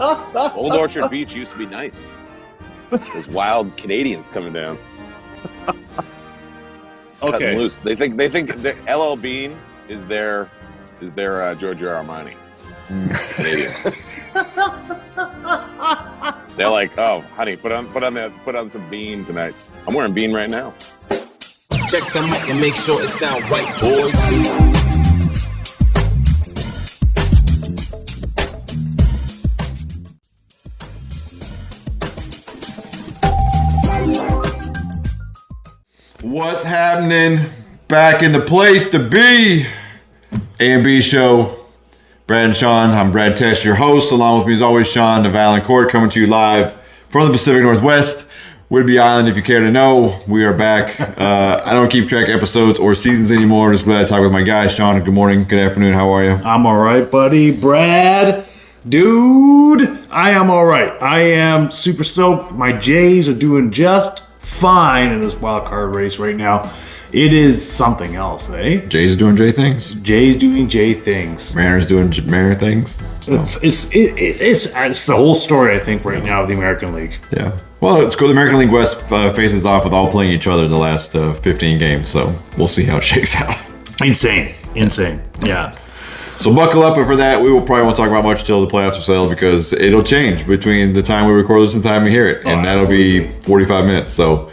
Old Orchard Beach used to be nice. There's wild Canadians coming down. Cutting loose. They think that LL Bean is their Giorgio Armani. Canadians. They're like, oh, honey, put on some Bean tonight. I'm wearing Bean right now. Check the mic and make sure it sound right, boys. What's happening? Back in the place to be. A&B Show. Brad and Sean. I'm Brad Tesh, your host. Along with me as always, Sean Naval Court, coming to you live from the Pacific Northwest. Whidbey Island, if you care to know. We are back. I don't keep track of episodes or seasons anymore. I'm just glad to talk with my guys. Sean, good morning, good afternoon. How are you? I'm all right, buddy. Brad, dude, I am all right. I am super stoked. My Jays are doing just fine in this wild card race right now. It is something else, eh? Jays doing J things. Jays doing J things. Mariners doing Mariner things. So. It's the whole story, I think, right now of the American League. Yeah. Well, it's cool. The American League West faces off with all playing each other in the last 15 games, so we'll see how it shakes out. Insane. Yeah. So buckle up, and for that, we will probably won't talk about much until the playoffs are settled because it'll change between the time we record this and the time we hear it, and that'll be 45 minutes. So,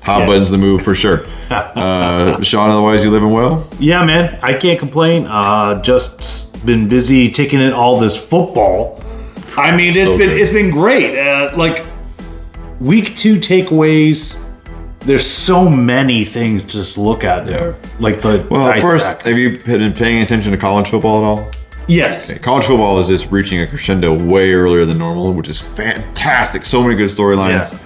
hot buttons the move for sure. Sean, otherwise, you living well? Yeah, man. I can't complain. Just been busy taking in all this football. I mean, it's been great. Week 2 takeaways. There's so many things to just look at there. First, have you been paying attention to college football at all? Yes. Okay. College football is just reaching a crescendo way earlier than normal, which is fantastic. So many good storylines.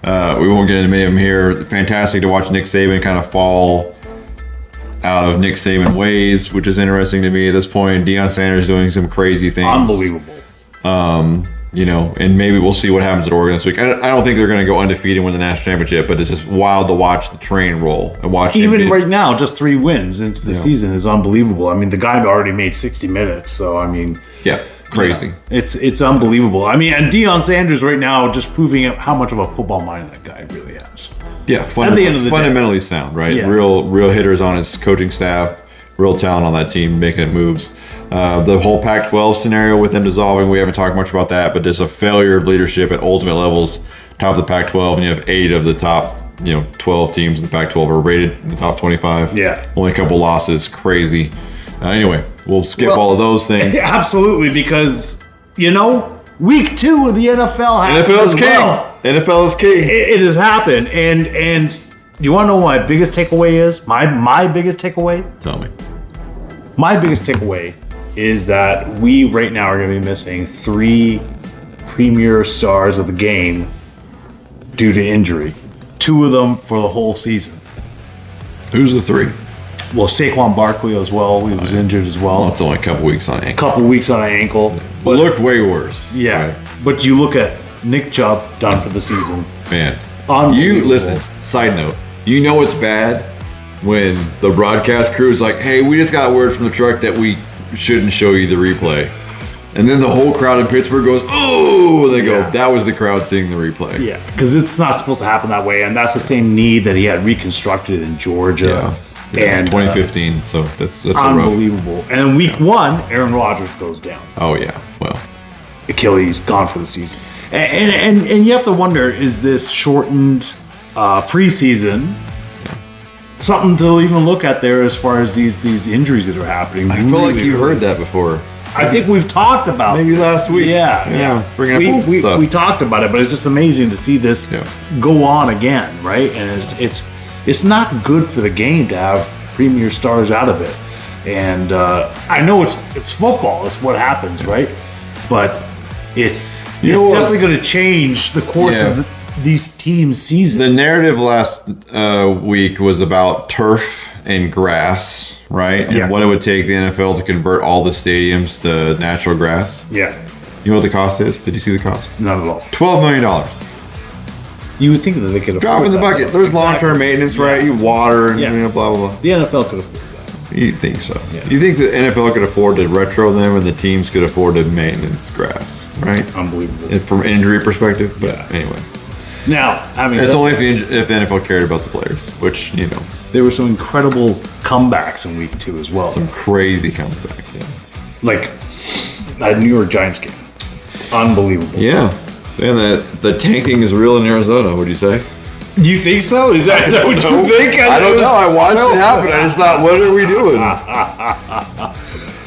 Yeah. We won't get into many of them here. Fantastic to watch Nick Saban kind of fall out of Nick Saban ways, which is interesting to me at this point. Deion Sanders doing some crazy things. Unbelievable. And maybe we'll see what happens at Oregon this week. I don't think they're going to go undefeated and win the national championship, but it's just wild to watch the train roll and watch. Even right now, just 3 wins into the season is unbelievable. I mean, the guy already made 60 minutes, so I mean, crazy. It's unbelievable. I mean, and Deion Sanders right now just proving how much of a football mind that guy really has. Yeah, at the end of the fundamentally day. Sound, right? Yeah. Real hitters on his coaching staff. Real talent on that team making it moves. The whole Pac-12 scenario with them dissolving, we haven't talked much about that, but there's a failure of leadership at ultimate levels, top of the Pac-12, and you have 8 of the top 12 teams in the Pac-12 are rated in the top 25. Yeah. Only a couple losses. Crazy. Anyway, we'll skip all of those things. Absolutely, because, week 2 of the NFL happened. NFL is king. Well. NFL is king. It has happened, and you want to know what my biggest takeaway is? My biggest takeaway? Tell me. My biggest takeaway is that we right now are going to be missing 3 premier stars of the game due to injury. 2 of them for the whole season. Who's the 3? Well, Saquon Barkley as well. He was injured as well. Well, it's only a couple weeks on ankle. But looked way worse. Yeah. Right? But you look at Nick Chubb done for the season. Man. Unbelievable. Listen, side note, it's bad when the broadcast crew is like, hey, we just got word from the truck that we shouldn't show you the replay. And then the whole crowd in Pittsburgh goes, oh, and they go, that was the crowd seeing the replay. Yeah, because it's not supposed to happen that way. And that's the same knee that he had reconstructed in Georgia. Yeah, and 2015, so that's unbelievable. And in week 1, Aaron Rodgers goes down. Oh, yeah, well. Achilles, gone for the season. And you have to wonder, is this shortened preseason something to even look at there as far as these injuries that are happening? I feel like you heard that before. I think we've talked about maybe last week. Yeah. Bringing up stuff. We talked about it, but it's just amazing to see this go on again, right? And it's not good for the game to have premier stars out of it. And I know it's football; it's what happens, right? But it's definitely going to change the course of these teams' season. The narrative last week was about turf and grass, right? And what it would take the NFL to convert all the stadiums to natural grass. Yeah. You know what the cost is? Did you see the cost? Not at all. $12 million. You would think that they could afford drop in the bucket. There's long-term maintenance, right? You water and blah, blah, blah. The NFL could afford that. You think so? Yeah. You think the NFL could afford to retro them, and the teams could afford to maintenance grass, right? Unbelievable. And from injury perspective, but Yeah. anyway, Now, I mean, it's only if the NFL cared about the players, which there were some incredible comebacks in week 2 as well. some crazy comeback. Yeah. Like that New York Giants game, unbelievable. Yeah, and the tanking is real in Arizona. Would you say? Do you think so? Is that what you think? I don't know. I watched it happen. I just thought, what are we doing?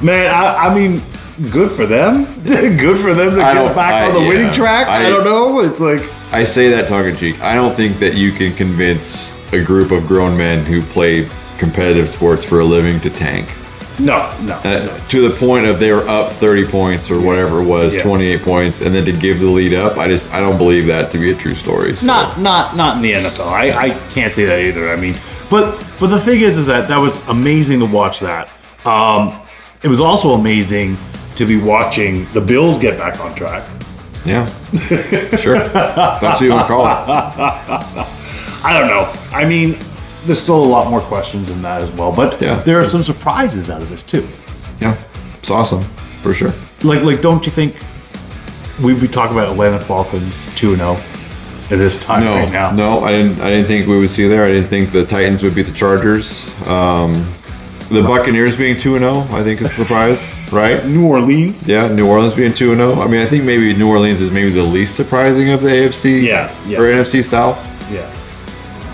Man, I mean, good for them. Good for them to get back on the winning track. I don't know. It's like I say that tongue in cheek. I don't think that you can convince a group of grown men who play competitive sports for a living to tank. no. To the point of they were up 30 points or whatever it was, Yeah. 28 points, and then to give the lead up, I don't believe that to be a true story. So. Not in the NFL. I can't say that either. I mean, but the thing is that was amazing to watch that. It was also amazing to be watching the Bills get back on track. Yeah, sure. That's what you want to call it. I don't know. I mean, there's still a lot more questions in that as well. But Yeah. there are some surprises out of this too. Yeah, it's awesome for sure. Like, don't you think we'd be talking about Atlanta Falcons 2-0 at this time right now? No, I didn't think we would see there. I didn't think the Titans would beat the Chargers. The Buccaneers being 2-0, I think is a surprise, right? New Orleans. Yeah, New Orleans being 2-0. I mean, I think maybe New Orleans is maybe the least surprising of the AFC Yeah. or NFC South. Yeah.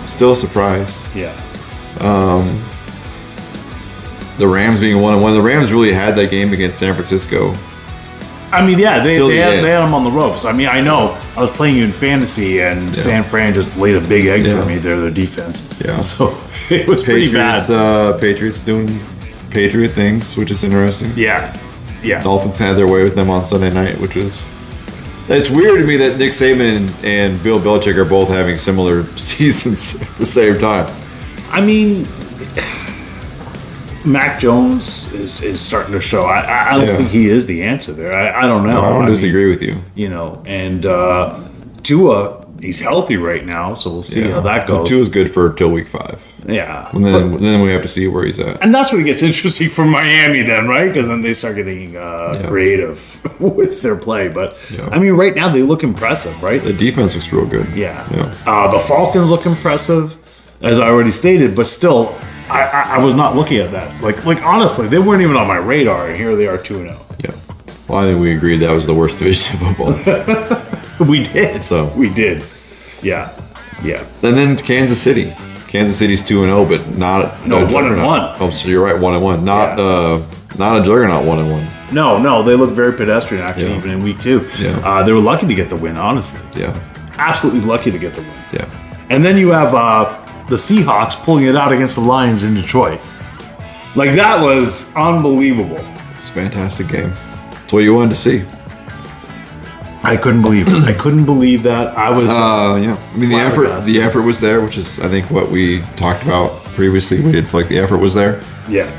Still a surprise. Yeah. The Rams being 1-1. The Rams really had that game against San Francisco. I mean, yeah, they had end. them on the ropes. I mean, I know I was playing you in fantasy, and San Fran just laid a big egg for me. Their defense. Yeah. So it was pretty bad. Patriots doing Patriot things, which is interesting. Yeah. Yeah. Dolphins had their way with them on Sunday night, which was... It's weird to me that Nick Saban and Bill Belichick are both having similar seasons at the same time. I mean, Mac Jones is starting to show. I don't think he is the answer there. I don't know. No, I don't disagree with you. You know, and Tua, he's healthy right now, so we'll see how that goes. Tua's good for till week 5. Yeah. And then we have to see where he's at. And that's when it gets interesting for Miami then, right? Because then they start getting creative with their play. But, I mean, right now they look impressive, right? The defense looks real good. Yeah. The Falcons look impressive, as I already stated, but still, I was not looking at that. Like honestly, they weren't even on my radar, and here they are 2-0. Yeah. Well, I think we agreed that was the worst division of football. We did. So. We did. Yeah. Yeah. And then Kansas City. Kansas City's 2-0, but not 1-1. Oh, so you're right, 1-1. Not a juggernaut 1-1. No, they look very pedestrian actually, even in week 2. Yeah. They were lucky to get the win, honestly. Yeah. Absolutely lucky to get the win. Yeah. And then you have the Seahawks pulling it out against the Lions in Detroit. Like, that was unbelievable. It's a fantastic game. It's what you wanted to see. I couldn't believe it. I couldn't believe that. I was. Yeah. I mean, the effort was there, which is, I think, what we talked about previously. We did feel like the effort was there. Yeah.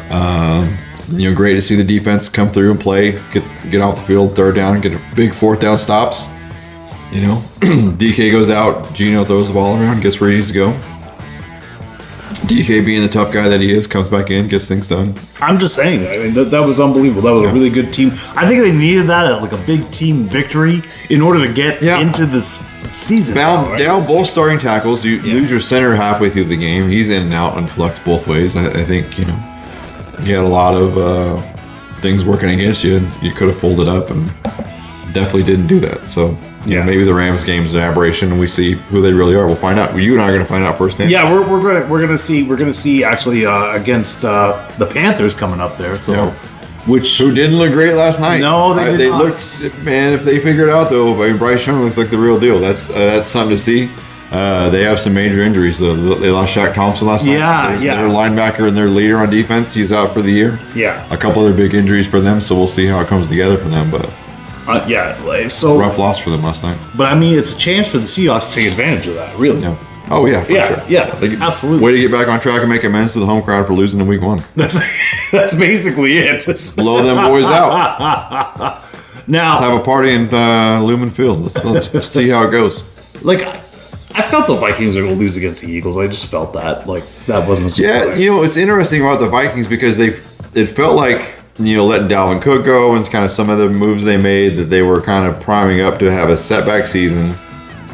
Great to see the defense come through and play, get off the field, third down, get a big 4th down stops. DK goes out, Geno throws the ball around, gets where he needs to go. DK, being the tough guy that he is, comes back in, gets things done. I'm just saying. I mean, that was unbelievable. That was a really good team. I think they needed that, like a big team victory, in order to get into this season. Down both starting tackles. You lose your center halfway through the game. He's in and out and flux both ways. I think, you had a lot of things working against you, and you could have folded up, and definitely didn't do that. So, maybe the Rams game is an aberration, and we see who they really are. We'll find out. You and I are going to find out firsthand. Yeah, we're gonna see actually against the Panthers coming up there. So, who didn't look great last night? No, they did not. Looked, man. If they figure it out though, I mean, Bryce Young looks like the real deal. That's something to see. They have some major injuries. They lost Shaq Thompson last night. Their linebacker and their leader on defense, he's out for the year. Yeah. A couple other big injuries for them, so we'll see how it comes together for them. But so rough loss for them last night. But I mean, it's a chance for the Seahawks to take advantage of that. Really. Yeah. Oh yeah. For sure. Yeah. Absolutely. Way to get back on track and make amends to the home crowd for losing in week 1. That's basically it. Blow them boys out. Now let's have a party in Lumen Field. Let's see how it goes. Like, I felt the Vikings were going to lose against the Eagles. I just felt that. Like, that wasn't a surprise. Yeah, it's interesting about the Vikings because it felt like, letting Dalvin Cook go and kind of some of the moves they made that they were kind of priming up to have a setback season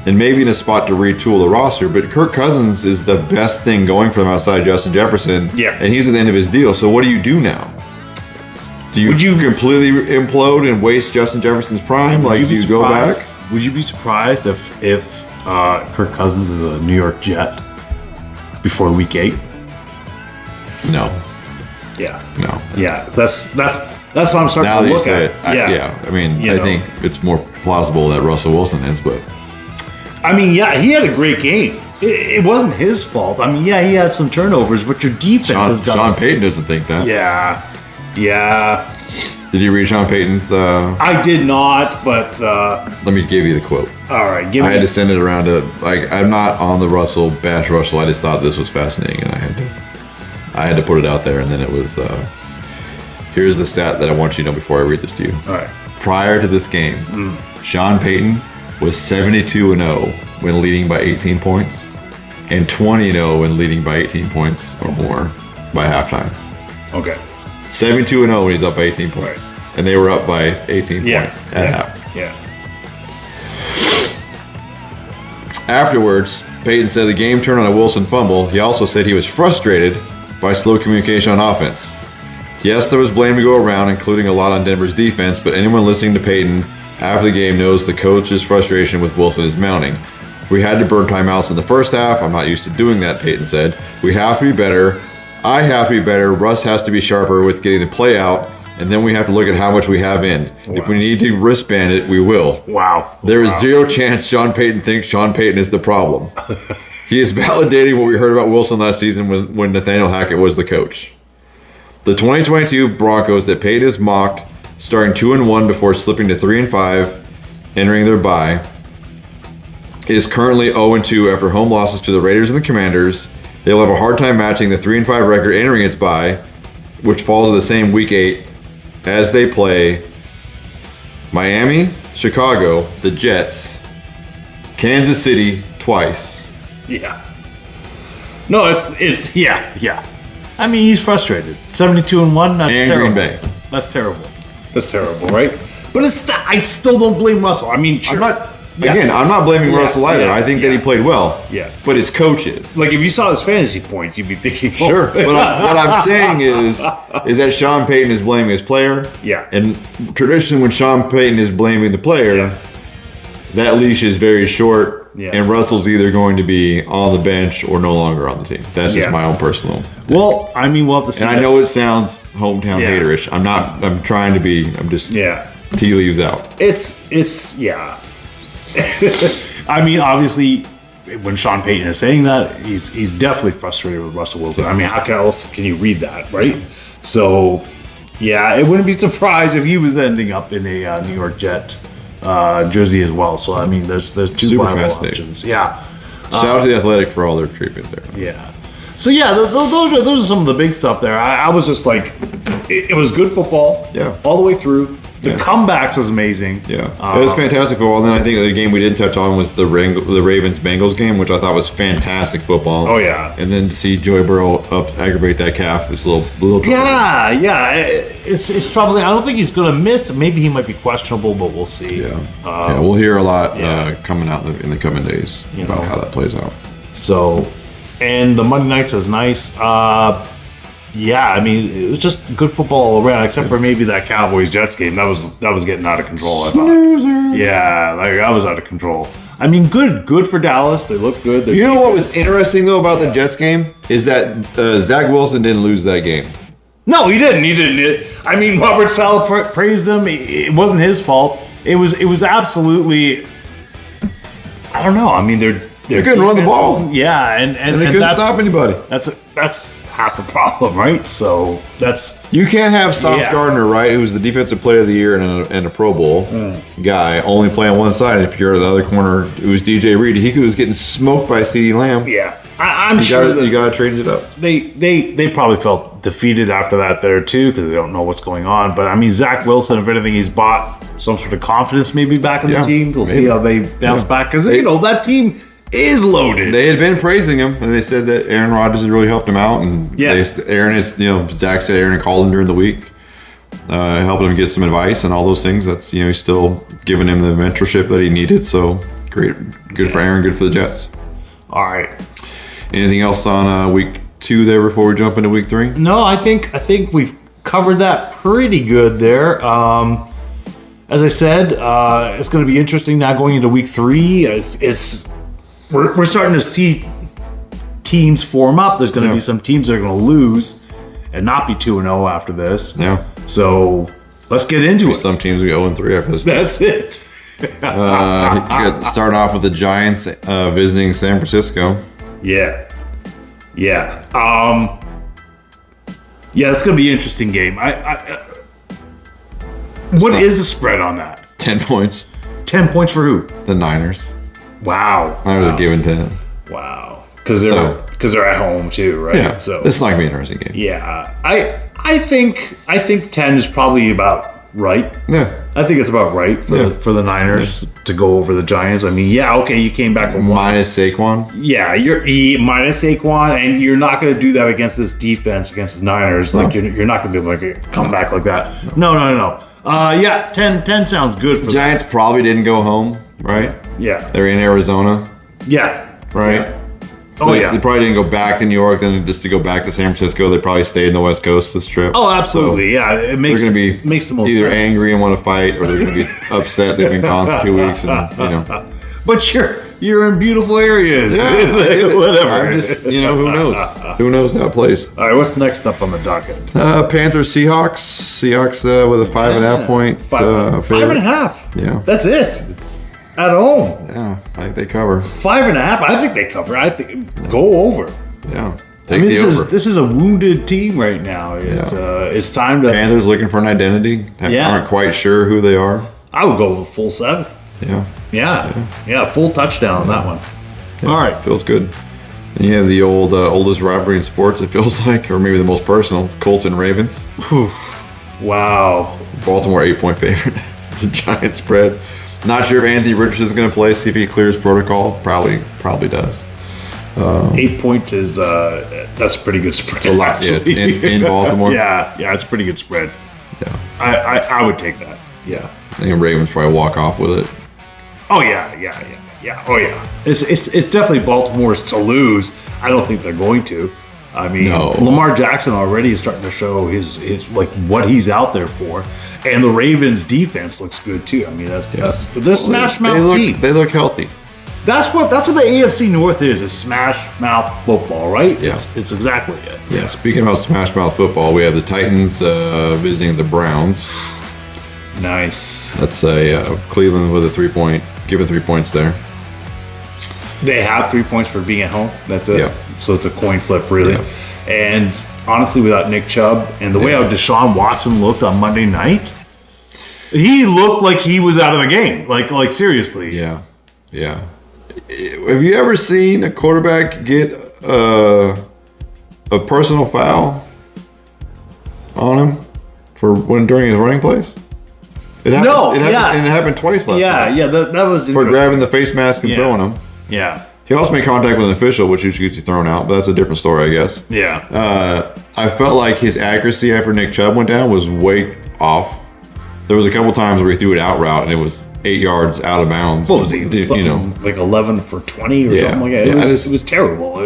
and maybe in a spot to retool the roster. But Kirk Cousins is the best thing going for them outside Justin Jefferson. Yeah. And he's at the end of his deal. So what do you do now? Would you completely implode and waste Justin Jefferson's prime? Like, do you go back? Would you be surprised if Kirk Cousins is a New York Jet before Week 8? No. Yeah. No. Yeah. That's what I'm starting Now to that you look say at. it, I mean, I think it's more plausible that Russell Wilson is, but I mean, yeah, he had a great game. It wasn't his fault. I mean, yeah, he had some turnovers, but your defense has got. Sean Payton doesn't think that. Yeah. Did you read Sean Payton's? I did not, but Let me give you the quote. all right, I had to send it around to I'm not on the bash Russell. I just thought this was fascinating, and I had to put it out there. And then it was here's the stat that I want you to know before I read this to you. All right. Prior to this game, Sean Payton was 72-0 when leading by 18 points, and 20-0 when leading by 18 points or more by halftime. Okay. 72-0 when he's up by 18 points. Right. And they were up by 18 points at half. Yeah. Afterwards, Payton said the game turned on a Wilson fumble. He also said he was frustrated by slow communication on offense. Yes, there was blame to go around, including a lot on Denver's defense, but anyone listening to Payton after the game knows the coach's frustration with Wilson is mounting. We had to burn timeouts in the first half. I'm not used to doing that, Payton said. We have to be better. I have to be better. Russ has to be sharper with getting the play out, and then we have to look at how much we have in. Wow. If we need to wristband it, we will. Wow. There is zero chance Sean Payton thinks Sean Payton is the problem. He is validating what we heard about Wilson last season when Nathaniel Hackett was the coach. The 2022 Broncos that Payton has mocked, starting 2-1 before slipping to 3-5, entering their bye, is currently 0-2 after home losses to the Raiders and the Commanders. They'll have a hard time matching the 3-5 record entering its bye, which falls to the same Week 8 as they play Miami, Chicago, the Jets, Kansas City twice. Yeah. No, it's yeah. I mean, he's frustrated. 72-1. That's and terrible. Green Bay. That's terrible. That's terrible, right? But I still don't blame Russell. I mean, sure. I'm not blaming Russell either. I think that he played well. Yeah. But his coaches. Like, if you saw his fantasy points, you'd be thinking, sure. But what I'm saying is that Sean Payton is blaming his player. Yeah. And traditionally, when Sean Payton is blaming the player, that leash is very short. Yeah. And Russell's either going to be on the bench or no longer on the team. That's just my own personal thing. Well, I mean, we'll have to see. And I know it sounds hometown haterish. I'm trying to be. I'm just tea leaves out. It's I mean, obviously, when Sean Payton is saying that, he's definitely frustrated with Russell Wilson. I mean, how else can you read that, right? So, yeah, it wouldn't be surprised if he was ending up in a New York Jet jersey as well. So, I mean, there's two viable options. Yeah. Shout out to the Athletic for all their treatment there. Yeah. So, yeah, those are some of the big stuff there. I was just like, it was good football. Yeah. All the way through. The comebacks was amazing. Yeah, it was fantastic football. And then I think the game we didn't touch on was the Ravens-Bengals game, which I thought was fantastic football. Oh, yeah. And then to see Joey Burrow aggravate that calf is a little troubling. Yeah. It's troubling. I don't think he's going to miss. Maybe he might be questionable, but we'll see. Yeah, we'll hear a lot coming out in the coming days about how that plays out. So, and the Monday nights was nice. Yeah, I mean, it was just good football all around, except for maybe that Cowboys-Jets game. That was getting out of control, I thought. Yeah, that was out of control. I mean, good for Dallas. They look good. You know what was interesting, though, about the Jets game? Is that Zach Wilson didn't lose that game. No, he didn't. I mean, Robert Saleh praised him. It wasn't his fault. It was absolutely... I don't know. I mean, they couldn't run the ball. Yeah, and they couldn't stop anybody. That's half the problem, right? So you can't have Sauce Gardner, right, who's the defensive player of the year and a Pro Bowl guy, only play on one side. If you're the other corner, it was DJ Reed. He was getting smoked by CeeDee Lamb. Yeah, I'm sure you got to change it up. They probably felt defeated after that there too because they don't know what's going on. But I mean, Zach Wilson, if anything, he's bought some sort of confidence maybe back in the team. We'll see how they bounce back because that team. is loaded. They had been praising him, and they said that Aaron Rodgers had really helped him out. And Aaron is, Zach said Aaron called him during the week, helping him get some advice and all those things. That's, he's still giving him the mentorship that he needed. So great, good for Aaron, good for the Jets. All right. Anything else on week 2 there before we jump into week 3? No, I think we've covered that pretty good there. As I said, it's going to be interesting now going into week 3. We're starting to see teams form up. There's going to be some teams that are going to lose and not be 2-0 after this. Yeah. So let's get into it. Some teams will be 0-3 after this. That's it. Start off with the Giants visiting San Francisco. Yeah. It's going to be an interesting game. What is the spread on that? 10 points. 10 points for who? The Niners. Wow. Niners are given 10. Wow. Because they're at home too, right? Yeah. So this is not going to be an interesting game. Yeah. I think 10 is probably about right. Yeah. I think it's about right for the Niners to go over the Giants. I mean, you came back with minus Saquon. Yeah, you're minus Saquon, and you're not going to do that against this defense against the Niners. Like you're not going to be able to come back like that. No. 10 sounds good for the Giants. Probably didn't go home, right? Yeah, they're in Arizona. Yeah, right. Yeah. So they probably didn't go back to New York, then just to go back to San Francisco. They probably stayed in the West Coast this trip. Oh, absolutely. So it makes they're going to be makes the most either sense. angry and want to fight, or they're going to be upset they've been gone for 2 weeks, and But you're in beautiful areas. Yeah, whatever. I'm just who knows? Who knows how it plays? All right, what's next up on the docket? Panthers Seahawks. Seahawks with a 5.5 point. 5.5. Yeah, that's it. At home. Yeah, I think they cover. 5.5. I think they cover. I think go over. Yeah. Take the over. This is a wounded team right now. It's time to. Panthers looking for an identity. Aren't quite sure who they are. I would go with full 7. Yeah. Full touchdown on that one. Yeah, all right, feels good. And you have the oldest rivalry in sports. It feels like, or maybe the most personal. It's Colts and Ravens. Wow. Baltimore 8-point favorite. It's a giant spread. Not sure if Anthony Richardson is going to play. See if he clears protocol. Probably does. 8 points is that's a pretty good spread. It's a lot. Yeah, in Baltimore. Yeah, it's a pretty good spread. Yeah, I would take that. Yeah, I think Ravens probably walk off with it. Oh yeah. Oh yeah. It's definitely Baltimore's to lose. I don't think they're going to. I mean, Lamar Jackson already is starting to show his like what he's out there for, and the Ravens' defense looks good too. I mean, that's smash mouth team. They look healthy. That's what the AFC North is smash mouth football, right? Yeah, it's exactly it. Yeah. Speaking about smash mouth football, we have the Titans visiting the Browns. Nice. That's Cleveland with a 3-point, given 3 points there. They have 3 points for being at home. That's it. Yeah. So it's a coin flip, really. Yeah. And honestly, without Nick Chubb and the way how Deshaun Watson looked on Monday night, he looked like he was out of the game. Like seriously. Yeah. Have you ever seen a quarterback get a personal foul on him during his running plays? It happened twice last night. Yeah, that was for grabbing the face mask and throwing him. Yeah. He also made contact with an official, which usually gets you thrown out, but that's a different story, I guess. Yeah. I felt like his accuracy after Nick Chubb went down was way off. There was a couple times where he threw it out route and it was 8 yards out of bounds. What was he? Like 11 for 20 or something like that. It was terrible.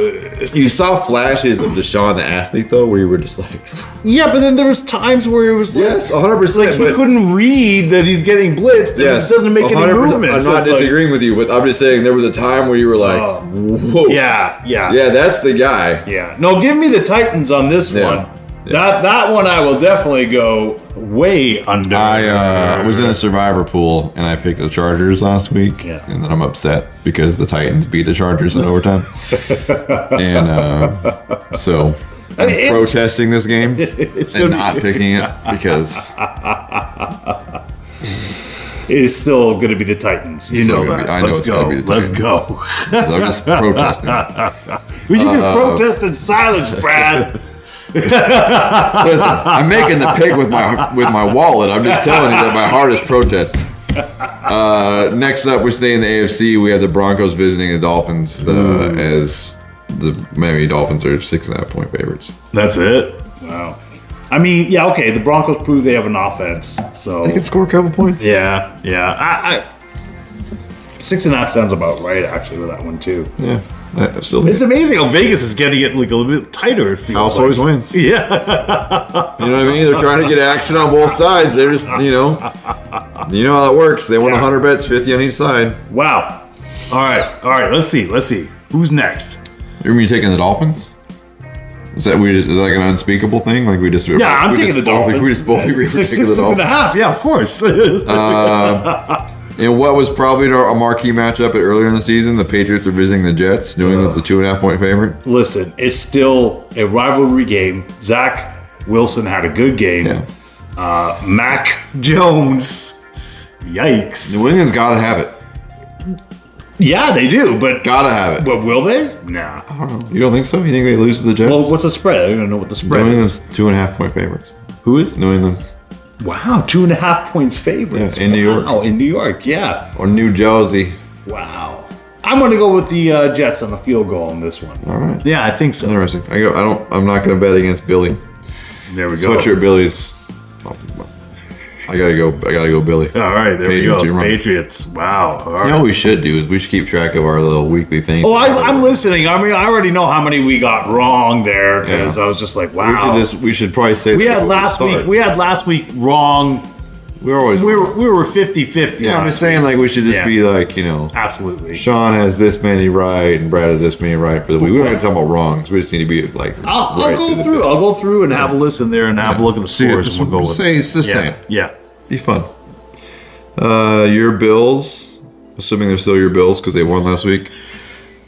You saw flashes of Deshaun the athlete though, where you were just like, yeah, but then there was times where it was 100%. Like he couldn't read that he's getting blitzed. Yes, it doesn't make any movements. I'm not disagreeing with you, but I'm just saying there was a time where you were like, whoa. Yeah, that's the guy. Yeah. No, give me the Titans on this one. Yeah. That one I will definitely go way under. I was in a survivor pool and I picked the Chargers last week, and then I'm upset because the Titans beat the Chargers in overtime. And so I'm protesting this game and not picking it because it is still going to be the Titans. You know that. I know it's going to be the Titans. Let's go. So I'm just protesting. Well, you can protest in silence, Brad. Listen, I'm making the pick with my wallet. I'm just telling you that my heart is protesting. Next up, we stay in the AFC. We have the Broncos visiting the Dolphins as the Miami Dolphins are 6.5-point favorites. That's it? Wow. I mean, yeah, okay. The Broncos prove they have an offense, so They can score a couple points. yeah. I 6.5 sounds about right actually with that one too. Yeah. Still, It's amazing how Vegas is getting it like a little bit tighter. It feels House like. always wins. You Yeah. know what I mean? They're trying to get action on both sides. They're just, you know how that works. They won 100 bets, 50 on each side. Wow. All right. Let's see. Who's next? You taking the Dolphins? Is that like an unspeakable thing? Like we just Yeah, I'm taking the Dolphins. We just both agree taking the 6.5. Dolphins. Yeah, of course. And what was probably a marquee matchup earlier in the season, the Patriots are visiting the Jets. New England's a 2.5-point favorite. Listen, it's still a rivalry game. Zach Wilson had a good game. Yeah. Mac Jones. Yikes. New England's got to have it. Yeah, they do, but Got to have it. but will they? Nah. I don't know. You don't think so? You think they lose to the Jets? Well, what's the spread? I don't even know what the New spread is. England's 2.5-point favorites. Who is? New England Wow, 2.5 points favorites. Yeah, in New York. Wow, in New York, yeah. or New Jersey. Wow. I'm going to go with the Jets on the field goal on this one. All right. Yeah, I think so. Interesting. I'm not going to bet against Billy. There we go. Sweatshirt Billy's. I gotta go Billy. All right, there Patriots, we you're go. wrong. Patriots. Wow. All right. You know what we should do is we should keep track of our little weekly things. Oh, I'm listening. I mean, I already know how many we got wrong there because I was just like, wow. We should probably say We that had before last start. week. We had last week wrong. We're always We were 50-50. Yeah, I'm last just saying like we should just Yeah. be like Absolutely. Sean has this many right and Brad has this many right for the week. We don't have to talk about wrongs. We just need to be like. I'll right go the through. bits. I'll go through and have a listen there and have a look at the See, scores just and we'll go with say it. it's the same. Yeah. Be fun. Your Bills, assuming they're still your Bills because they won last week.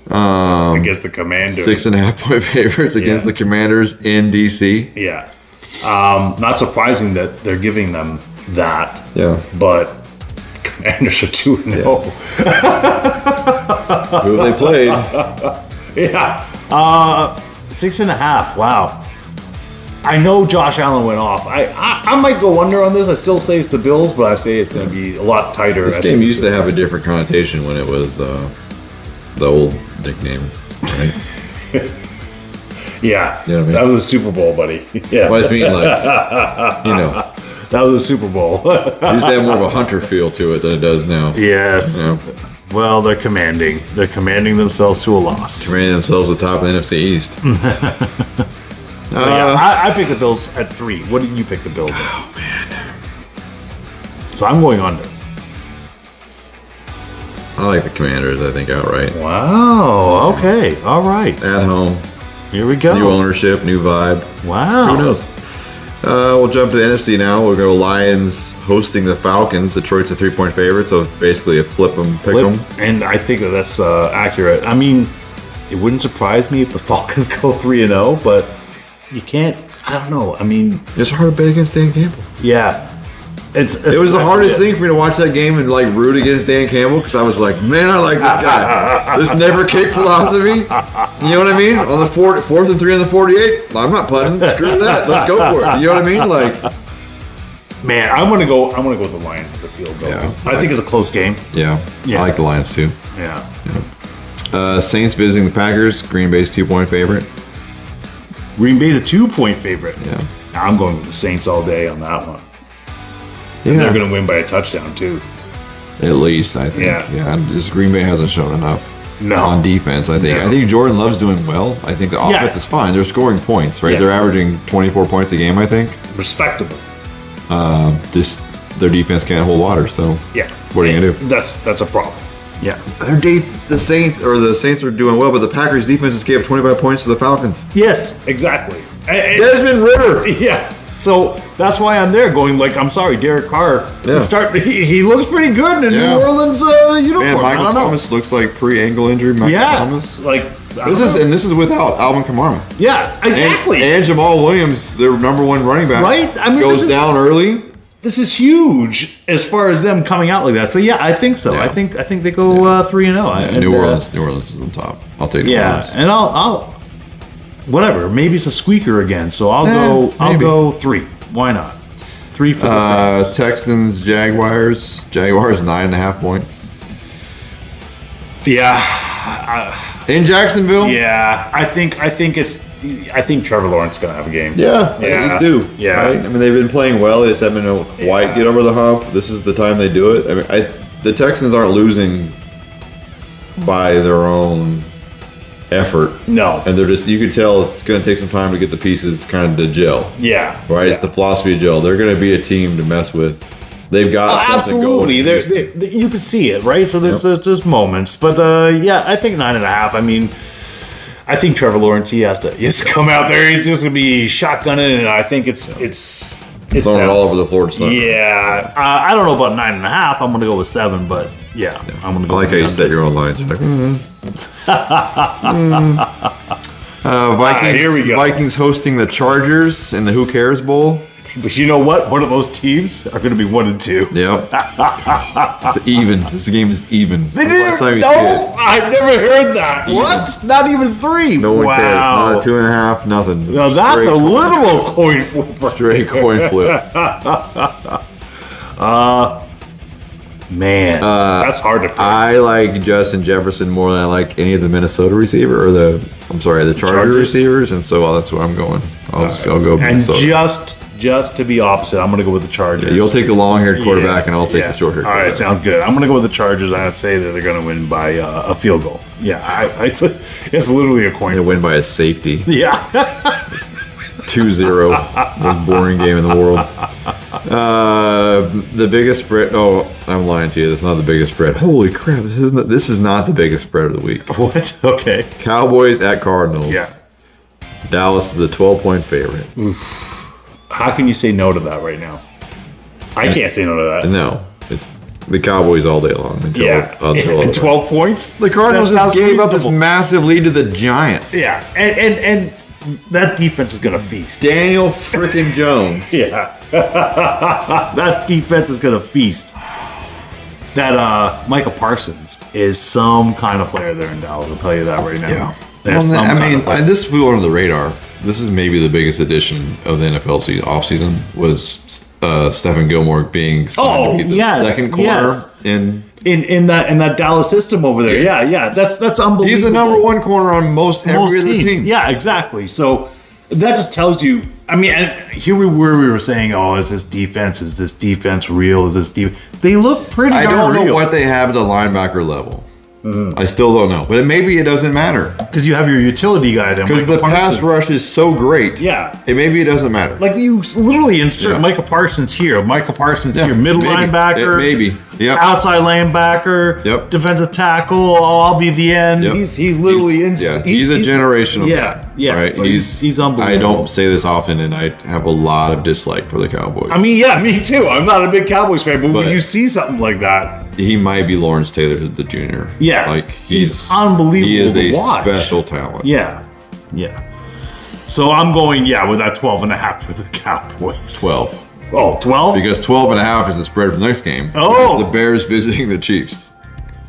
Against the Commanders. 6.5-point favorites against Yeah. the Commanders in DC. Yeah. Not surprising that they're giving them that. Yeah. But Commanders are 2-0. Who have they played? Yeah. 6.5. Wow. I know Josh Allen went off. I might go under on this. I still say it's the Bills, but I say it's going to be a lot tighter. This game used to have a different connotation when it was the old nickname. Right? Yeah. You know what I mean? That was a Super Bowl, buddy. Yeah. Well, I just mean like, That was a Super Bowl. it used to have more of a hunter feel to it than it does now. Yes. Yeah. Well, they're commanding. They're commanding themselves to a loss. Commanding themselves at the top of the NFC East. So yeah, I picked the Bills at 3. What did you pick the Bills at? Oh, man. So I'm going under. I like the Commanders, I think, outright. Wow. Okay. All right. At home. Here we go. New ownership, new vibe. Wow. Who knows? We'll jump to the NFC now. We'll go Lions hosting the Falcons. Detroit's a 3-point favorite, so basically a flip 'em, pick 'em. And I think that's accurate. I mean, it wouldn't surprise me if the Falcons go 3-0, but you can't. I don't know. I mean, It's hard to bet against Dan Campbell. yeah. It was the hardest thing for me to watch that game and like root against Dan Campbell because I was like, man, I like this guy. This never kick philosophy. You know what I mean? On the 4th and 3 on the 48, I'm not punting. Screw that. Let's go for it. You know what I mean? Like, Man, I'm gonna go with the Lions with the field goal. Yeah. I think it's a close game. yeah, Yeah. I like the Lions too. Yeah. Saints visiting the Packers. Green Bay's 2-point favorite. Green Bay's a 2-point favorite. Yeah. I'm going with the Saints all day on that one. Yeah, They're going to win by a touchdown too. at least I think. Yeah. Just Green Bay hasn't shown enough. No. On defense, I think. No. I think Jordan Love's doing well. I think the offense is fine. They're scoring points, right? Yeah. They're averaging 24 points a game, I think. Respectable. Just their defense can't hold water. So Yeah. What are you gonna do? That's a problem. Yeah. the Saints are doing well, but the Packers defense just gave 25 points to the Falcons. Yes, exactly. Desmond Ritter. Yeah. So that's why I'm there going like, I'm sorry, Derek Carr. Yeah. He looks pretty good in Yeah. New Orleans uniform. Man, I Michael don't know. Thomas looks like pre-ankle injury. Michael Yeah. Thomas. Like This is without Alvin Kamara. Yeah, exactly. And Jamal Williams, their number one running back, Right? I mean, goes this is- down early. This is huge as far as them coming out like that. So yeah, I think so. Yeah. I think they go 3-0. Yeah, New Orleans is on top. I'll take New Yeah, Orleans. and I'll whatever. Maybe it's a squeaker again. So I'll maybe. go 3. Why not? 3 for the Saints. Texans, Jaguars. Jaguars 9.5 points. Yeah. In Jacksonville? Yeah. I think Trevor Lawrence is going to have a game. Yeah, they do. Yeah. Right? I mean, they've been playing well. They just haven't been able to quite get over the hump. This is the time they do it. I mean, the Texans aren't losing by their own effort. No. And they're just, you can tell it's going to take some time to get the pieces kind of to gel. Yeah. Right? Yeah. It's the philosophy of gel. They're going to be a team to mess with. They've got something absolutely. going. You can see it, right? So there's moments. But yeah, I think 9.5. I mean, I think Trevor Lawrence, he has to come out there. He's just going to be shotgunning, and I think it's throwing it all over the floor to start. Yeah. I don't know about 9.5. I'm going to go with 7, but yeah. I'm going to go I like how you set your own lines. You're like, Vikings, here we go. Vikings hosting the Chargers in the Who Cares Bowl. But you know what? One of those teams are going to be 1 and 2. Yep. It's even. This game is even. They didn't. No, I've never heard that. Even. What? Not even 3. No one cares. Wow. Not a 2.5. Nothing. Now that's Straight a literal coin flip. Straight coin flip. Man, that's hard to pick. I like Justin Jefferson more than I like any of the Minnesota receiver or the Charger receivers, and so that's where I'm going. I'll go Minnesota. And just to be opposite, I'm going to go with the Chargers. Yeah, you'll take the long-haired quarterback, and I'll take the short-haired quarterback. All right, sounds good. I'm going to go with the Chargers. I'd say that they're going to win by a field goal. Yeah, it's literally a coin They flip. win by a safety. Yeah. 2-0. Most boring game in the world. The biggest spread. Oh, I'm lying to you. That's not the biggest spread. Holy crap! This is not the biggest spread of the week. What? Okay. Cowboys at Cardinals. Yeah. Dallas is a 12-point favorite. Oof. How can you say no to that right now? I can't say no to that. No, it's the Cowboys all day long. And 12 points. The Cardinals That just sounds gave up this reasonable. massive lead to the Giants. Yeah, and that defense is going to feast. Daniel frickin' Jones. Yeah. That defense is going to feast. That Micah Parsons is some kind of player there in Dallas. I'll tell you that right now. Yeah. That's some kind of player. This flew under the radar. This is maybe the biggest addition of the NFL offseason was Stephen Gilmore being signed to be the second corner in that Dallas system over there. Yeah. That's unbelievable. He's the number 1 corner on most every other teams. team. Yeah, exactly. So that just tells you. I mean, and here we were saying, oh, is this defense real? Is this defense? They look pretty. I don't know real. what they have at the linebacker level. I still don't know, but maybe it doesn't matter because you have your utility guy there. Because the pass rush is so great. Yeah, maybe it doesn't matter. Like you literally insert Micah Parsons here, middle linebacker, maybe, outside linebacker, defensive tackle. I'll be the end. Yep. He's literally he's a generational guy. Yeah, right? So he's unbelievable. I don't say this often, and I have a lot of dislike for the Cowboys. I mean, yeah, me too. I'm not a big Cowboys fan, but when you see something like that. He might be Lawrence Taylor, the junior. Yeah, like he's unbelievable. He is to a watch. special talent. Yeah. So I'm going with that 12.5 for the Cowboys. 12. Oh, 12? Because 12.5 is the spread for the next game. Oh, the Bears visiting the Chiefs.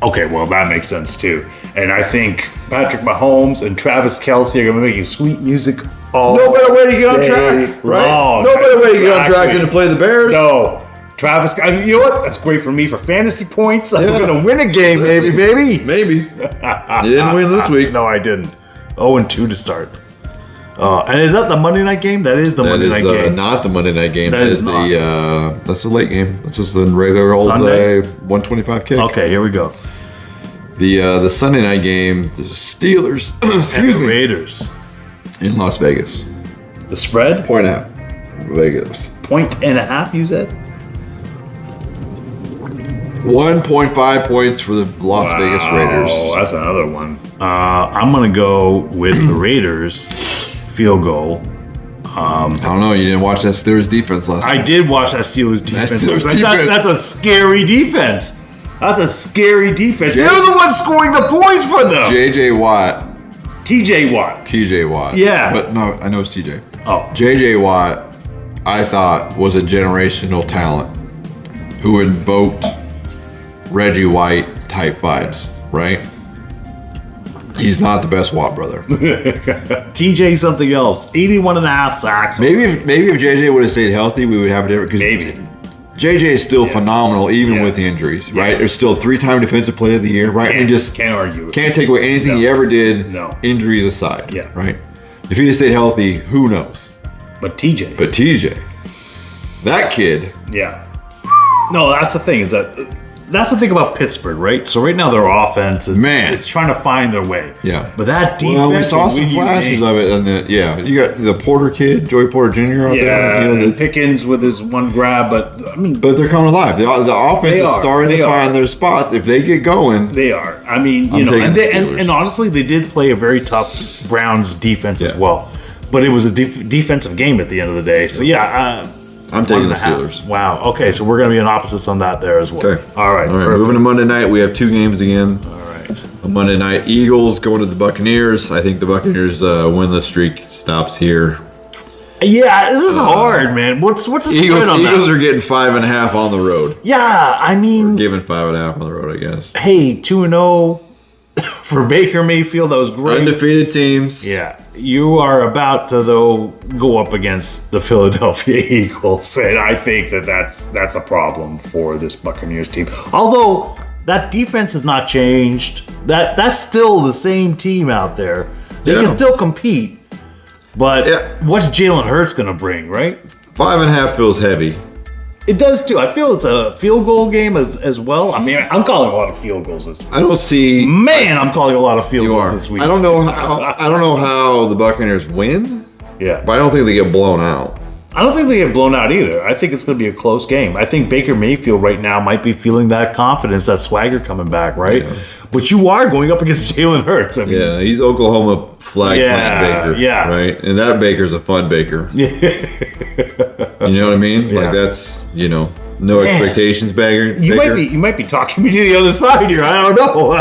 Okay, well that makes sense too. And I think Patrick Mahomes and Travis Kelce are going to be making sweet music. No better way to get on track, right? No better way to get on track than to play the Bears. No. Travis, you know what? That's great for me for fantasy points. I'm going to win a game, maybe. Maybe. You didn't win this week. No, I didn't. 0-2 to start. And is that the Monday night game? That is the Monday night game. Not the Monday night game. That is not. That's the late game. That's just the regular old Sunday? 125 kick. Okay, here we go. The Sunday night game, the Steelers, excuse me, Raiders in Las Vegas. The spread? 1.5. Vegas. 1.5, you said? 1.5 points for the Las Vegas Raiders. Oh, that's another one. I'm going to go with the Raiders field goal. I don't know. You didn't watch that Steelers defense last night. I did watch that Steelers defense. Defense. That's a scary defense. That's a scary defense. They're the ones scoring the points for them. J.J. Watt. T.J. Watt. T.J. Watt. Yeah. But no, I know it's T.J. Oh. J.J. Watt, I thought, was a generational talent who invoked Reggie White type vibes, right? He's not the best Watt brother. TJ something else. 81.5 sacks. Maybe if JJ would have stayed healthy, we would have a different. Maybe. JJ is still phenomenal, even with the injuries, right? There's still 3-time Defensive Player of the Year, right? Can't argue. Can't take away anything he ever did, injuries aside, right? If he'd have stayed healthy, who knows? But TJ, that kid. Yeah. No, that's the thing. That's the thing about Pittsburgh, right? So right now their offense is trying to find their way. Yeah. But that defense. Well, we saw some flashes of it, and you got the Porter kid, Joey Porter Jr. out there. And Pickens with his one grab, but they're coming alive. The offense is starting to find their spots. If they get going, they are. I mean, and honestly, they did play a very tough Browns defense as well. But it was a defensive game at the end of the day. So I'm taking the Steelers. Wow. Okay, so we're going to be in opposites on that there as well. Okay. All right. Moving to Monday night, we have 2 games again. All right. On Monday night, Eagles going to the Buccaneers. I think the Buccaneers win the streak stops here. Yeah, this is hard, man. What's the spread on that? Eagles are getting 5.5 on the road. Yeah, I mean, we're giving 5.5 on the road, I guess. Hey, 2-0 for Baker Mayfield. That was great. Undefeated teams. Yeah. You are about to, though, go up against the Philadelphia Eagles, and I think that's a problem for this Buccaneers team. Although that defense has not changed, that's still the same team out there. They can still compete, but what's Jalen Hurts going to bring, right? 5.5 feels heavy. It does too. I feel it's a field goal game as well. I mean, I'm calling a lot of field goals this week. I don't see. Man, I'm calling a lot of field goals this week. I don't know how the Buccaneers win. Yeah, but I don't think they get blown out. I don't think they get blown out either. I think it's going to be a close game. I think Baker Mayfield right now might be feeling that confidence, that swagger coming back, right? Yeah. But you are going up against Jalen Hurts. I mean, he's Oklahoma flag plant Baker, right? And that Baker's a fun Baker. You know what I mean? Like that's no expectations, Baker. You might be talking me to the other side here. I don't know.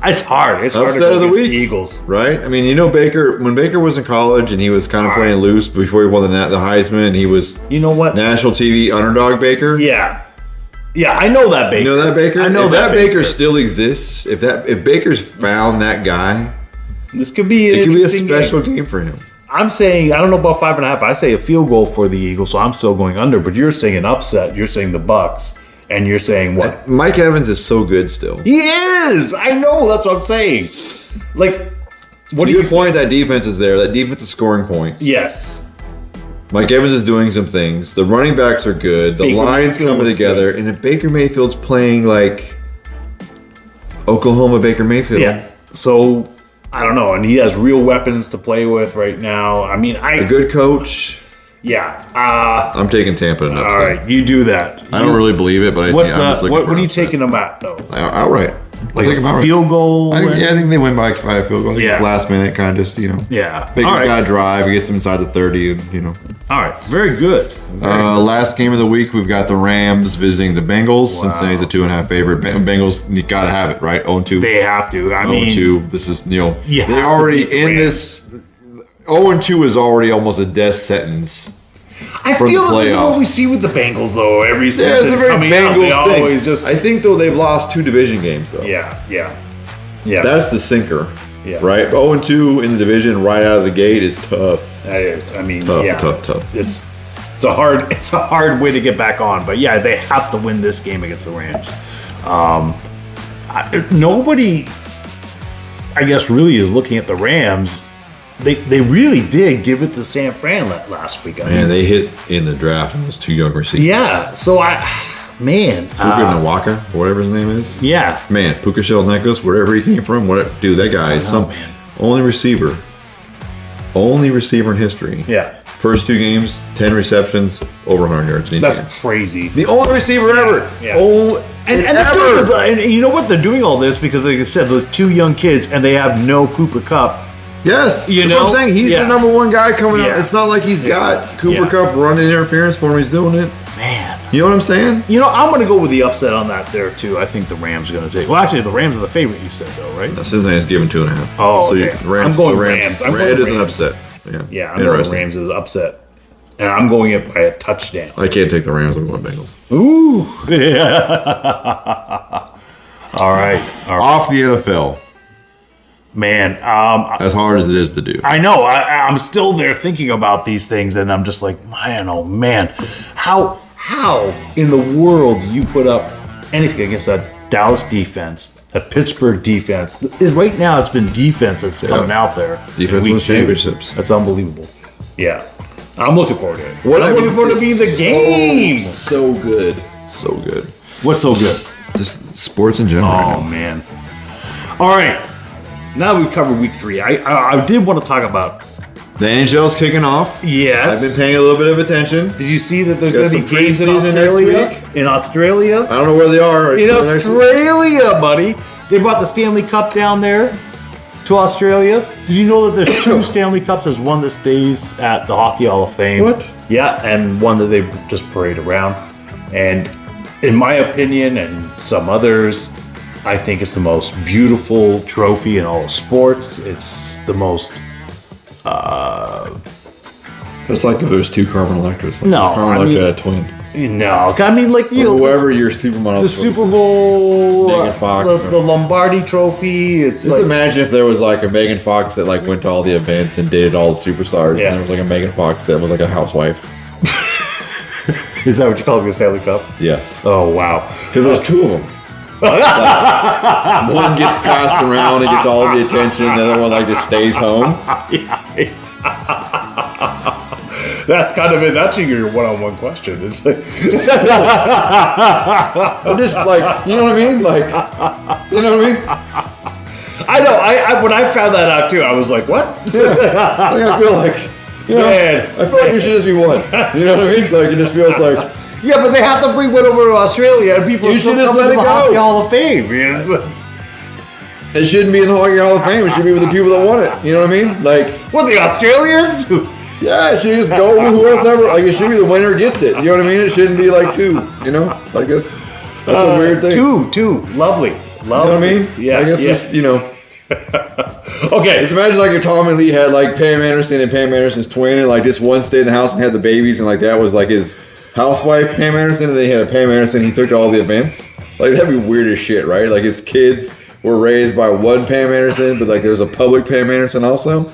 It's hard. It's hard to go against the Eagles, right? I mean, Baker when Baker was in college and he was kind of playing loose before he won the Heisman. He was national TV underdog Baker. Yeah, I know that Baker. You know that Baker? I know if that Baker still exists. If Baker's found that guy, this could be a special game for him. I'm saying, I don't know about 5.5. I say a field goal for the Eagles, so I'm still going under. But you're saying an upset. You're saying the Bucks, and you're saying what? Mike Evans is so good still. He is. I know. That's what I'm saying. Like, what do you point? That defense is there. That defense is scoring points. Yes. Mike Evans is doing some things. The running backs are good. The line's coming together, and if Baker Mayfield's playing like Oklahoma Baker Mayfield, so. I don't know, and he has real weapons to play with right now. I mean, a good coach. Yeah, I'm taking Tampa in an upset. All right, you do that. I don't really believe it, but what are you taking them at though? Outright. Like a field goal? I think they win by a field goal. I think it's last minute, kind of just Yeah. Baker's got to drive. He gets them inside the 30, and All right, very good. Last game of the week, we've got the Rams visiting the Bengals. Wow. Cincinnati's a 2.5 favorite. Bengals got to have it, right? 0-2. They have to. I mean, 0-2. This is they're already in this. 0-2 is already almost a death sentence. I feel that this is what we see with the Bengals, though. Every season, it's a very Bengals thing. Always just. I think though they've lost 2 division games though. Yeah. That's the sinker. Yeah. Right. 0-2 in the division right out of the gate is tough. That is. I mean, tough. It's a hard way to get back on, but yeah, they have to win this game against the Rams. Nobody, I guess, really is looking at the Rams. They really did give it to San Fran last week. They hit in the draft and those 2 young receivers. Yeah, so Puka Nawaka, whatever his name is. Yeah. Man, Puka Shell Necklace, wherever he came from. Dude, that guy is only receiver in history. Yeah. First 2 games, 10 receptions, over 100 yards. That's crazy. The only receiver ever. Yeah. And you know what? They're doing all this because, like I said, those 2 young kids, and they have no Cooper Kupp. Yes, that's what I'm saying. He's the number 1 guy coming out. It's not like he's got Cooper Kupp running interference for him. He's doing it. Man. You know what I'm saying? I'm going to go with the upset on that there, too. I think the Rams are going to take. Well, actually, the Rams are the favorite, you said, though, right? No, Cincinnati's given 2.5. Oh, okay. I'm going Rams. It is an upset. Yeah, I'm going Rams as an upset. And I'm going it by a touchdown. I can't take the Rams. I'm going Bengals. Ooh. Yeah. All right. Off the NFL. Man, as hard as it is to do. I know. I'm still there thinking about these things, and I'm just like, man, oh man, how in the world do you put up anything against that Dallas defense, that Pittsburgh defense? Right now, it's been defense that's coming out there. Defense wins championships. That's unbelievable. Yeah, I'm looking forward to it. I'm looking forward to being the game. So good, so good. What's so good? Just sports in general. Oh man. All right. Now we've covered week 3. I did want to talk about the NHL's kicking off. Yes. I've been paying a little bit of attention. Did you see that there's going to be some games in preseason next Australia? week. In Australia? I don't know where they are. In Australia, buddy. They brought the Stanley Cup down there to Australia. Did you know that there's 2 Stanley Cups? There's one that stays at the Hockey Hall of Fame. What? Yeah, and one that they just parade around. And in my opinion, and some others, I think it's the most beautiful trophy in all of sports. It's the most... It's like if there's 2 Carmen Electras. Like No, Carmen I Electra mean- had a twin. No, I mean, like, you know... Whoever your supermodel. The Super Bowl, Megan Fox the Lombardi Trophy. It's Just like, imagine if there was like a Megan Fox that like went to all the events and dated all the superstars, Yeah. and there was like a Megan Fox that was like a housewife. is that what you call it, the Stanley Cup? Yes, Oh wow! because there's 2 of them. Like, one gets passed around and gets all the attention, the other one like just stays home. That's kind of it. That's your one-on-one question. It's like, I'm just like, you know what I mean? Like, you know what I mean? I know. I when I found that out too, I was like, what? Yeah. Like, I feel like, you know, Man. I feel like there should just be one. You know what I mean? Like, it just feels like. Yeah, but they have to bring one over to Australia, and people You are still should just coming let to it the go. Hockey Hall of Fame. It's like- It shouldn't be in the Hockey Hall of Fame. It should be with the people that won it. You know what I mean? Like, what, the Australians? yeah, it should just go with whoever. Like, it should be the winner gets it. You know what I mean? It shouldn't be like 2. You know, like that's a weird thing. Two, lovely. You know what I mean? Yeah, Like, it's yeah. just, you know. Okay. Just imagine like if Tom and Lee had like Pam Anderson and Pam Anderson's twin, and like this one stayed in the house and had the babies, and like that was like his housewife, Pam Anderson, and they had a Pam Anderson. He took to all the events. Like that'd be weird as shit, right? Like his kids were raised by one Pam Anderson, but like there's a public Pam Anderson also.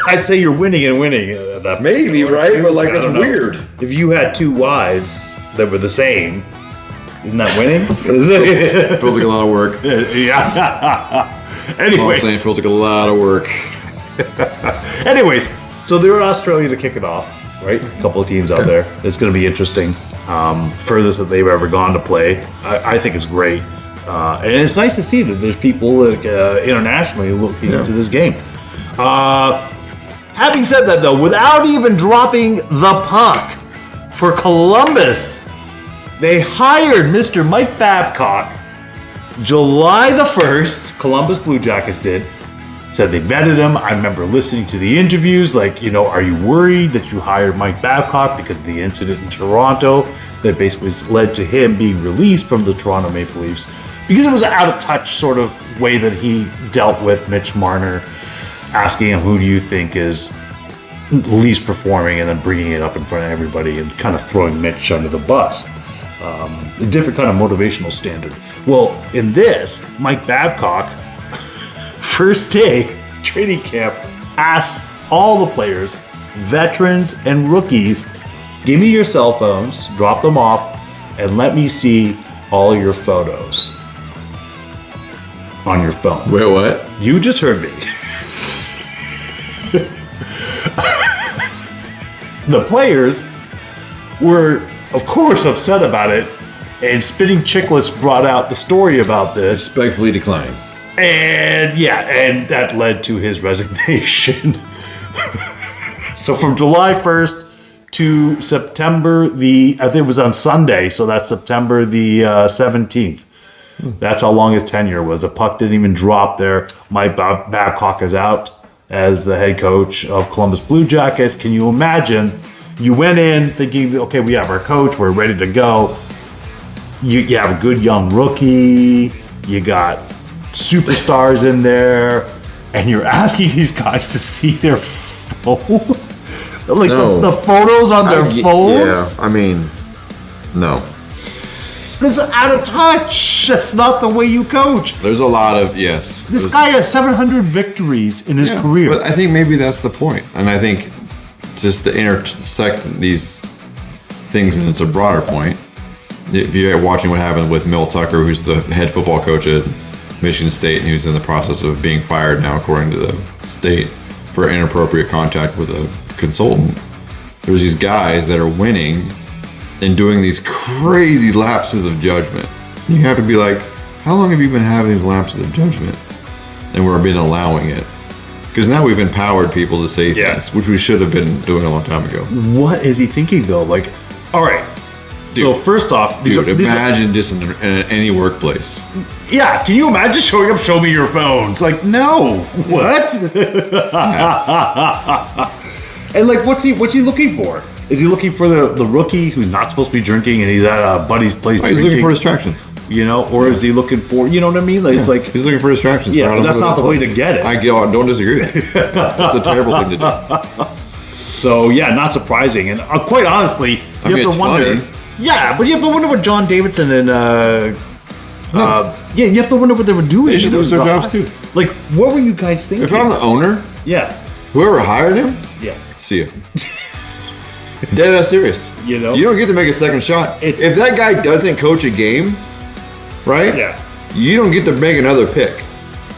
I'd say you're winning and winning. At that Maybe, right? But like I that's don't know. weird. If you had 2 wives that were the same, isn't that winning? Feels like a lot of work. Yeah. All I'm saying, Anyways, feels like a lot of work. so they're in Australia to kick it off, right? A couple of teams out there. It's going to be interesting. Furthest that they've ever gone to play. I think it's great. And it's nice to see that there's people like, internationally looking into this game. Having said that, though, without even dropping the puck for Columbus, they hired Mr. Mike Babcock July the 1st. Columbus Blue Jackets did. Said they vetted him. I remember listening to the interviews, like, you know, are you worried that you hired Mike Babcock because of the incident in Toronto that basically led to him being released from the Toronto Maple Leafs? Because it was an out-of-touch sort of way that he dealt with Mitch Marner, asking him, who do you think is least performing, and then bringing it up in front of everybody and kind of throwing Mitch under the bus. A different kind of motivational standard. Well, in this, Mike Babcock, first day training camp, asks all the players, veterans and rookies, give me your cell phones, drop them off, and let me see all your photos on your phone. Wait, what? You just heard me. The players were, of course, upset about it, and Spitting Chicklets brought out the story about this. Respectfully decline. And yeah, and that led to his resignation. So from July 1st to September I think it was on Sunday, so that's September the 17th. That's how long his tenure was. The puck didn't even drop there. Mike Babcock is out as the head coach of Columbus Blue Jackets. Can you imagine? You went in thinking, okay, we have our coach, we're ready to go. You have a good young rookie, you got superstars in there, and you're asking these guys to see their phone? Like No. the photos on their phones? Yeah, I mean, no. This is out of touch. That's not the way you coach. There's a lot of, yes. This guy has 700 victories in his career. But I think maybe that's the point. And I think just to intersect these things, and it's a broader point, if you're watching what happened with Mel Tucker, who's the head football coach at Michigan State, and who's in the process of being fired now, according to the state, for inappropriate contact with a consultant. There's these guys that are winning and doing these crazy lapses of judgment. You have to be like, how long have you been having these lapses of judgment? And we've been allowing it. Because now we've empowered people to say things, which we should have been doing a long time ago. What is he thinking, though? Like, all right. Dude, so first off, imagine this in any workplace. Yeah, can you imagine showing up, show me your phone? It's like, no. What? And like, what's he looking for? Is he looking for the rookie who's not supposed to be drinking and he's at a buddy's place drinking? He's looking for distractions. You know, or is he looking for, you know what I mean? Like, it's like he's looking for distractions. Yeah, but that's not the way to get it. I don't disagree with you. That's a terrible thing to do. So yeah, not surprising, and quite honestly, you have to wonder. Funny. Yeah, but you have to wonder what John Davidson and you have to wonder what they were doing. They should lose their jobs too. Like, what were you guys thinking? If I'm the owner, whoever hired him, see you. Dead ass serious. You know, you don't get to make a second shot. If that guy doesn't coach a game, right? Yeah, you don't get to make another pick.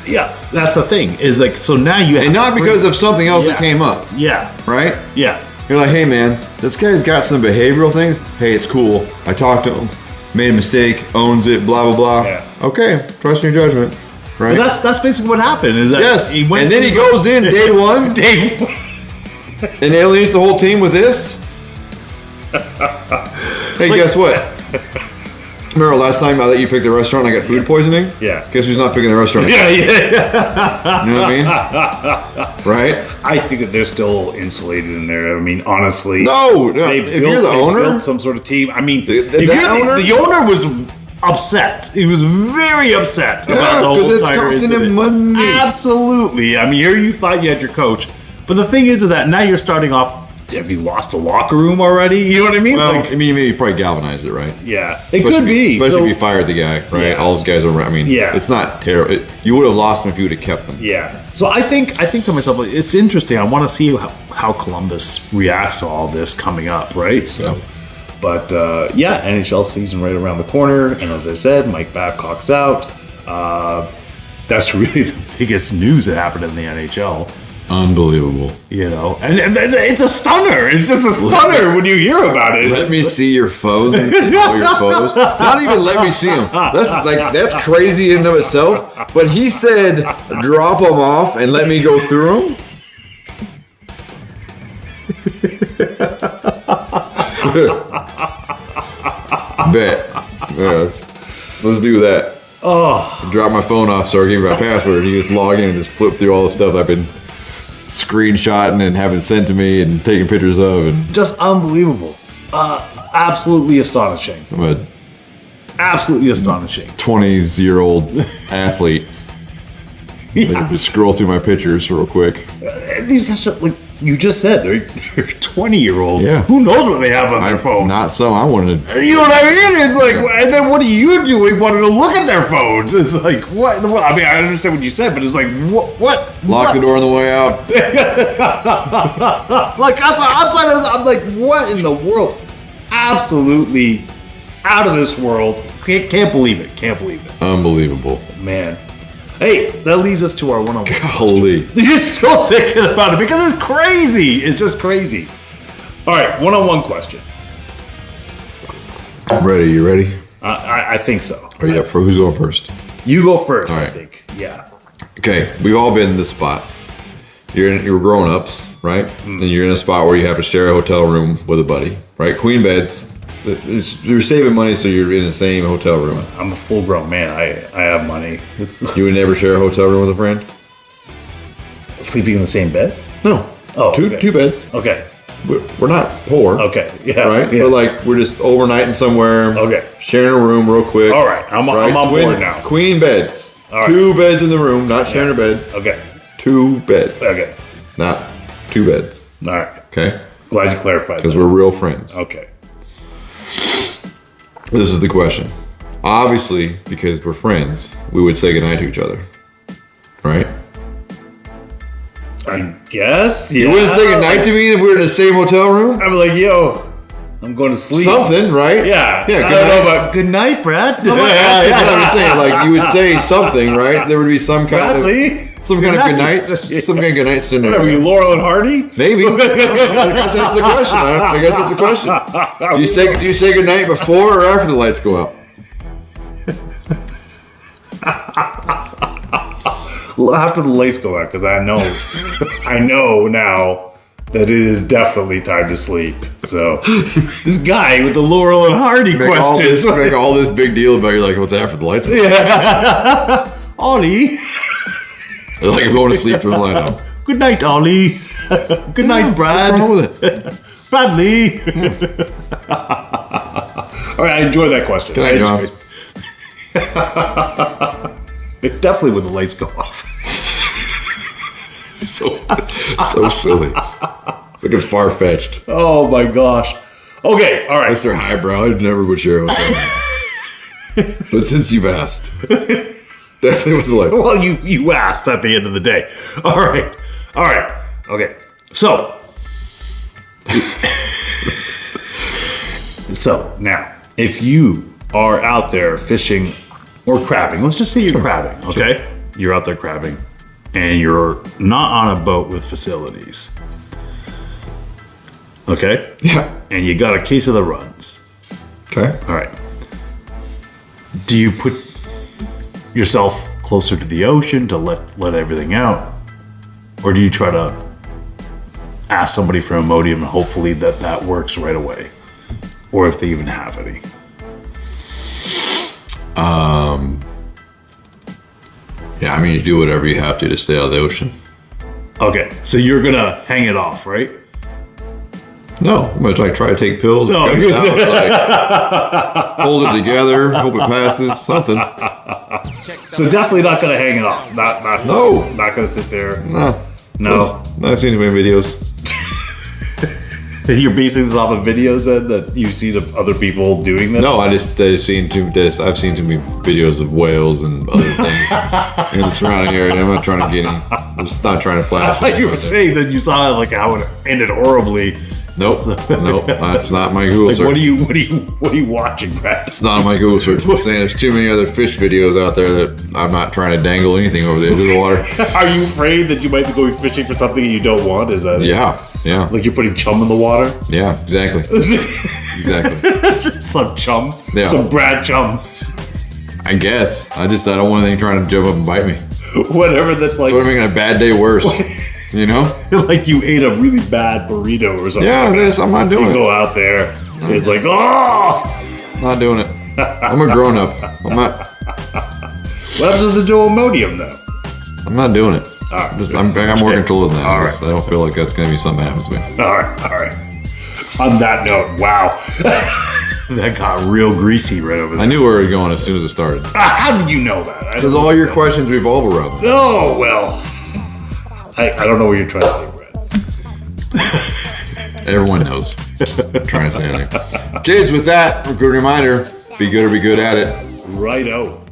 Yeah, that's the thing. Is like, so now you have, and not because of something else that came up. Yeah. Right. Yeah. You're like, hey man, this guy's got some behavioral things. Hey, it's cool. I talked to him, made a mistake, owns it, blah blah blah. Yeah. Okay, trust your judgment. Right. Well, that's basically what happened. Is that he went and then he goes in day one, and alienates the whole team with this. Hey, guess what? Remember last time I let you pick the restaurant and I got food poisoning? Yeah. Guess who's not picking the restaurant? Yeah. You know what I mean? Right? I think that they're still insulated in there. I mean, honestly. No. If you're the owner. Built some sort of team. I mean, the owner was upset. He was very upset about the whole entire incident. Him money. Absolutely. I mean, here you thought you had your coach. But the thing is that now you're starting off. Have you lost a locker room already? You know what I mean? Well, I mean, maybe you probably galvanized it, right? Yeah, it could be. Especially if you fired the guy, right? Yeah. All those guys are. I mean, it's not terrible. You would have lost him if you would have kept him. Yeah. So I think to myself, it's interesting. I want to see how Columbus reacts to all this coming up, right? So, but NHL season right around the corner, and as I said, Mike Babcock's out. That's really the biggest news that happened in the NHL. Unbelievable. You know, and it's a stunner. It's just a stunner when you hear about it. Let me see your phones and see all your photos. Not even let me see them. That's crazy in and of itself. But he said, drop them off and let me go through them. Bet. Yeah, let's do that. Oh. Drop my phone off so I give you my password. He just log in and just flip through all the stuff I've been screenshotting and having sent to me and taking pictures of. And just unbelievable. Absolutely astonishing. Absolutely astonishing. 20-year-old athlete. Yeah. Just scroll through my pictures real quick. These guys are, like you just said, they're 20-year-olds. Yeah. Who knows what they have on their phones? Not so. I wanted to. You know what I mean? It's like, and then what are you doing wanting to look at their phones? It's like, what? I mean, I understand what you said, but it's like, what? Lock the door on the way out. Like, outside of this, I'm like, what in the world? Absolutely out of this world. Can't believe it. Can't believe it. Unbelievable. Man. Hey, that leads us to our one-on-one. Holy. You're still thinking about it because it's crazy. It's just crazy. All right, one-on-one question. I'm ready. You ready? I think so. Are you up for who's going first? You go first, all right. I think. Yeah. Okay, we've all been in this spot. You're grown-ups, right? And you're in a spot where you have to share a hotel room with a buddy, right? Queen beds. You're saving money, so you're in the same hotel room. I'm a full-grown man. I have money. You would never share a hotel room with a friend? Sleeping in the same bed? No. Oh, two beds. Okay. We're not poor. Okay. Yeah. Right? Yeah. But like we're just overnighting somewhere. Okay. Sharing a room real quick. All right. I'm on board now. Queen beds. All right. 2 beds in the room, not sharing a bed. Okay. 2 beds. Okay. Not 2 beds. All right. Okay. Glad you clarified. Because we're real friends. Okay. This is the question. obviously, because we're friends, we would say goodnight to each other, right? I guess. Yeah. You wouldn't say goodnight to me if we were in the same hotel room? I'd be like, yo, I'm going to sleep. Something, right? Yeah. Yeah. I don't know about good night, Brad. I'm not asking, I'm saying, like, you would say something, right? There would be some kind Bradley? of good night scenario. Whatever, you Laurel and Hardy? Maybe. I guess that's the question. I guess that's the question. Do you say good night before or after the lights go out? After the lights go out, because I know now that it is definitely time to sleep. So this guy with the Laurel and Hardy questions. Make all this big deal about you're like, what's after the lights? Yeah. Ollie. It's like I'm going to sleep to a light out. Good night, Ollie. Good night, Brad. What's wrong with it? Bradley. All right, I enjoy that question. Good night, John. Definitely when the lights go off. So silly. It's like it's far-fetched. Oh my gosh. Okay, all right. Mr. Highbrow, I never would share with him. But since you've asked, definitely with the lights. Well, you asked at the end of the day. All right. Okay. So now, if you are out there fishing or crabbing, let's just say you're crabbing, okay? Sure. You're out there crabbing, and you're not on a boat with facilities, okay? Yeah. And you got a case of the runs. Okay. All right. Do you put yourself closer to the ocean to let everything out? Or do you try to ask somebody for Imodium and hopefully that works right away? Or if they even have any? Yeah, I mean, you do whatever you have to stay out of the ocean. Okay, so you're gonna hang it off, right? No, I'm gonna try to take pills. No. Hold it together, hope it passes, something. So definitely not gonna hang it off. Not gonna sit there. No. I've seen too many videos. You're basing this off of videos then that you see of other people doing this? No, I've seen too many videos of whales and other things in the surrounding area. I'm not trying to get in. I'm just not trying to flash. I thought you were saying that you saw like how it ended horribly. Nope, that's not my Google search. What are you watching, Brad? It's not on my Google search. I'm saying there's too many other fish videos out there that I'm not trying to dangle anything over the edge of the water. Are you afraid that you might be going fishing for something you don't want? Is that Yeah. Like you're putting chum in the water? Yeah, exactly. Exactly. Some chum? Yeah. Some Brad chum. I guess. I don't want anything trying to jump up and bite me. Whatever that's like. It's what making a bad day worse. You know? Like you ate a really bad burrito or something. Yeah, it is. I'm not doing it. You go out there, it's like, oh! I'm not doing it. I'm a grown up. I'm not. What happens to the Imodium though? I'm not doing it. All right. I got more control than that. All right. I don't feel like that's going to be something that happens to me. All right. On that note, wow. That got real greasy right over there. I knew where we were going as soon as it started. How did you know that? Because all your questions revolve around that. Oh, well. I don't know what you're trying to say, Brad. Everyone knows. I'm trying to say anything. Kids, with that, a good reminder, be good or be good at it. Righto.